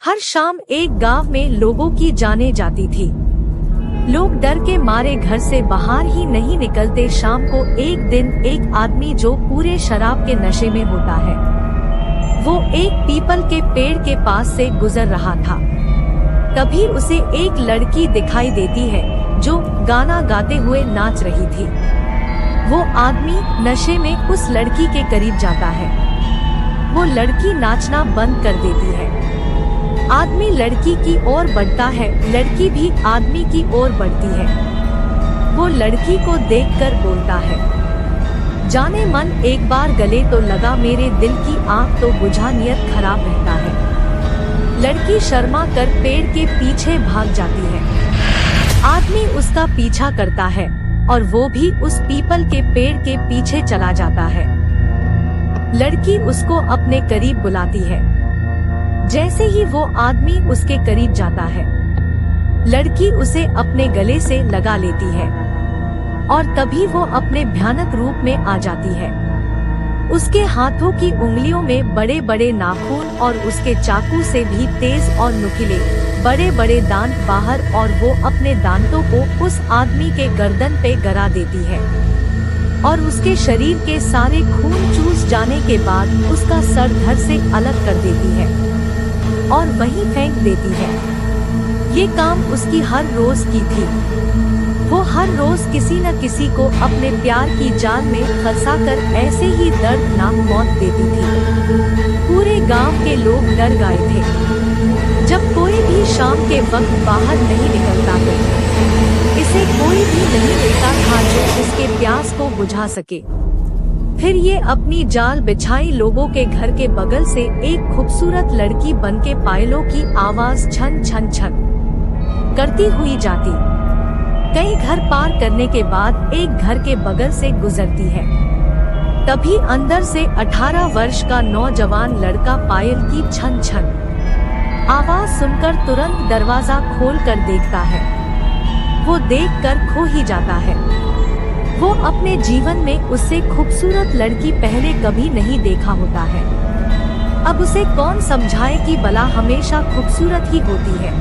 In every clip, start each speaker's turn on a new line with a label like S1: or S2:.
S1: हर शाम एक गांव में लोगों की जाने जाती थी। लोग डर के मारे घर से बाहर ही नहीं निकलते। शाम को एक दिन एक आदमी जो पूरे शराब के नशे में होता है, वो एक पीपल के पेड़ के पास से गुजर रहा था। तभी उसे एक लड़की दिखाई देती है जो गाना गाते हुए नाच रही थी। वो आदमी नशे में उस लड़की के करीब जाता है। वो लड़की नाचना बंद कर देती है। आदमी लड़की की ओर बढ़ता है, लड़की भी आदमी की ओर बढ़ती है। वो लड़की को देखकर बोलता है, जाने मन एक बार गले तो लगा, मेरे दिल की आग तो बुझा, नियत खराब रहता है। लड़की शर्मा कर पेड़ के पीछे भाग जाती है। आदमी उसका पीछा करता है और वो भी उस पीपल के पेड़ के पीछे चला जाता है। लड़की उसको अपने करीब बुलाती है। जैसे ही वो आदमी उसके करीब जाता है, लड़की उसे अपने गले से लगा लेती है और तभी वो अपने भयानक रूप में आ जाती है। उसके हाथों की उंगलियों में बड़े बड़े नाखून और उसके चाकू से भी तेज और नुकीले बड़े बड़े दांत बाहर, और वो अपने दांतों को उस आदमी के गर्दन पे गरा देती है और उसके शरीर के सारे खून चूस जाने के बाद उसका सर धड़ से अलग कर देती है और वहीं फेंक देती है। ये काम उसकी हर रोज की थी। वो हर रोज किसी न किसी को अपने प्यार की जाल में फंसाकर ऐसे ही दर्दनाक मौत देती थी। पूरे गांव के लोग डर गए थे। जब कोई भी शाम के वक्त बाहर नहीं निकलता तो इसे कोई भी नहीं मिलता था जो इसके प्यास को बुझा सके। फिर ये अपनी जाल बिछाई लोगों के घर के बगल से एक खूबसूरत लड़की बनके पायलों की आवाज छन छन छन करती हुई जाती। कई घर पार करने के बाद एक घर के बगल से गुजरती है। तभी अंदर से 18 वर्ष का नौजवान लड़का पायल की छन छन आवाज सुनकर तुरंत दरवाजा खोल कर देखता है। वो देखकर खो ही जाता है। वो अपने जीवन में उससे खूबसूरत लड़की पहले कभी नहीं देखा होता है। अब उसे कौन समझाए कि बला हमेशा खूबसूरत ही होती है।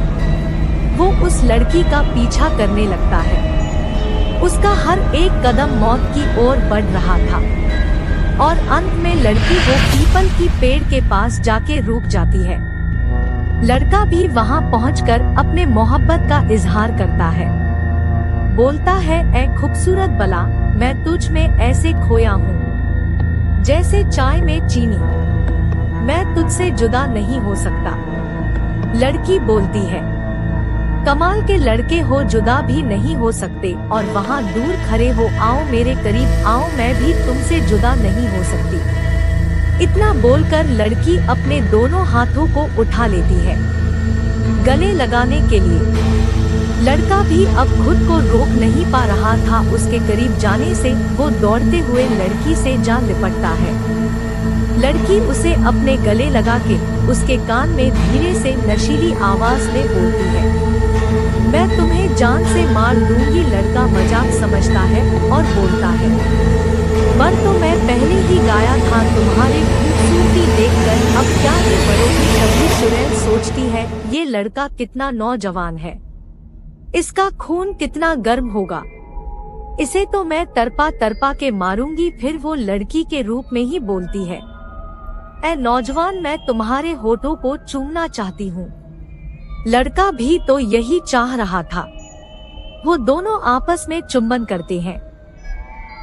S1: वो उस लड़की का पीछा करने लगता है। उसका हर एक कदम मौत की ओर बढ़ रहा था और अंत में लड़की वो पीपल की पेड़ के पास जाके रुक जाती है। लड़का भी वहां पहुंचकर अपने मोहब्बत का इजहार करता है। बोलता है, ऐ खूबसूरत बला, मैं तुझ में ऐसे खोया हूँ जैसे चाय में चीनी, मैं तुझसे जुदा नहीं हो सकता। लड़की बोलती है, कमाल के लड़के हो, जुदा भी नहीं हो सकते और वहाँ दूर खड़े हो, आओ मेरे करीब आओ, मैं भी तुमसे जुदा नहीं हो सकती। इतना बोलकर लड़की अपने दोनों हाथों को उठा लेती है गले लगाने के लिए। लड़का भी अब खुद को रोक नहीं पा रहा था। उसके करीब जाने से वो दौड़ते हुए लड़की से जा लिपटता है। लड़की उसे अपने गले लगा के उसके कान में धीरे से नशीली आवाज में बोलती है, मैं तुम्हें जान से मार दूंगी। लड़का मजाक समझता है और बोलता है, मर तो मैं पहले ही गाया था तुम्हारी खूबसूरती देखकर, अब क्या ही मरोगी। तभी चुड़ैल सोचती है, ये लड़का कितना नौजवान है, इसका खून कितना गर्म होगा, इसे तो मैं तरपा तरपा के मारूंगी। फिर वो लड़की के रूप में ही बोलती है, ऐ नौजवान, मैं तुम्हारे होठों को चूमना चाहती हूँ। लड़का भी तो यही चाह रहा था। वो दोनों आपस में चुंबन करते हैं।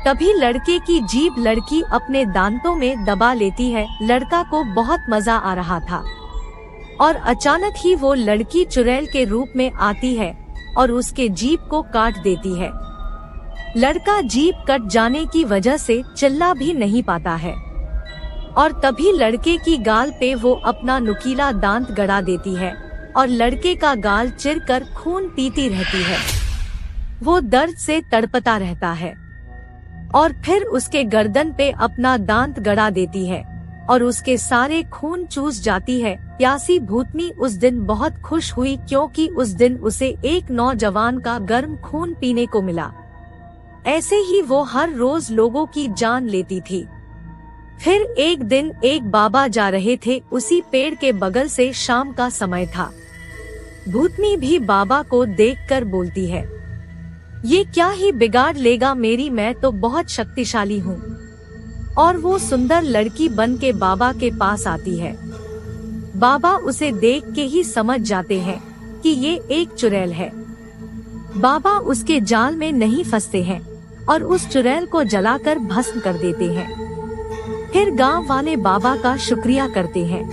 S1: तभी लड़के की जीभ लड़की अपने दांतों में दबा लेती है। लड़का को बहुत मजा आ रहा था और अचानक ही वो लड़की चुड़ैल के रूप में आती है और उसके जीभ को काट देती है। लड़का जीभ कट जाने की वजह से चिल्ला भी नहीं पाता है और तभी लड़के की गाल पे वो अपना नुकीला दांत गड़ा देती है और लड़के का गाल चिरकर खून पीती रहती है। वो दर्द से तड़पता रहता है और फिर उसके गर्दन पे अपना दांत गड़ा देती है और उसके सारे खून चूस जाती है। प्यासी भूतनी उस दिन बहुत खुश हुई क्योंकि उस दिन उसे एक नौजवान का गर्म खून पीने को मिला। ऐसे ही वो हर रोज लोगों की जान लेती थी। फिर एक दिन एक बाबा जा रहे थे, उसी पेड़ के बगल से शाम का समय था। भूतनी भी बाबा को देखकर बोलती है, ये क्या ही बिगाड़ लेगा मेरी, मैं तो बहुत शक्तिशाली हूँ। और वो सुंदर लड़की बन के बाबा के पास आती है। बाबा उसे देख के ही समझ जाते हैं कि ये एक चुड़ैल है। बाबा उसके जाल में नहीं फंसते हैं और उस चुड़ैल को जलाकर भस्म कर देते हैं। फिर गांव वाले बाबा का शुक्रिया करते हैं।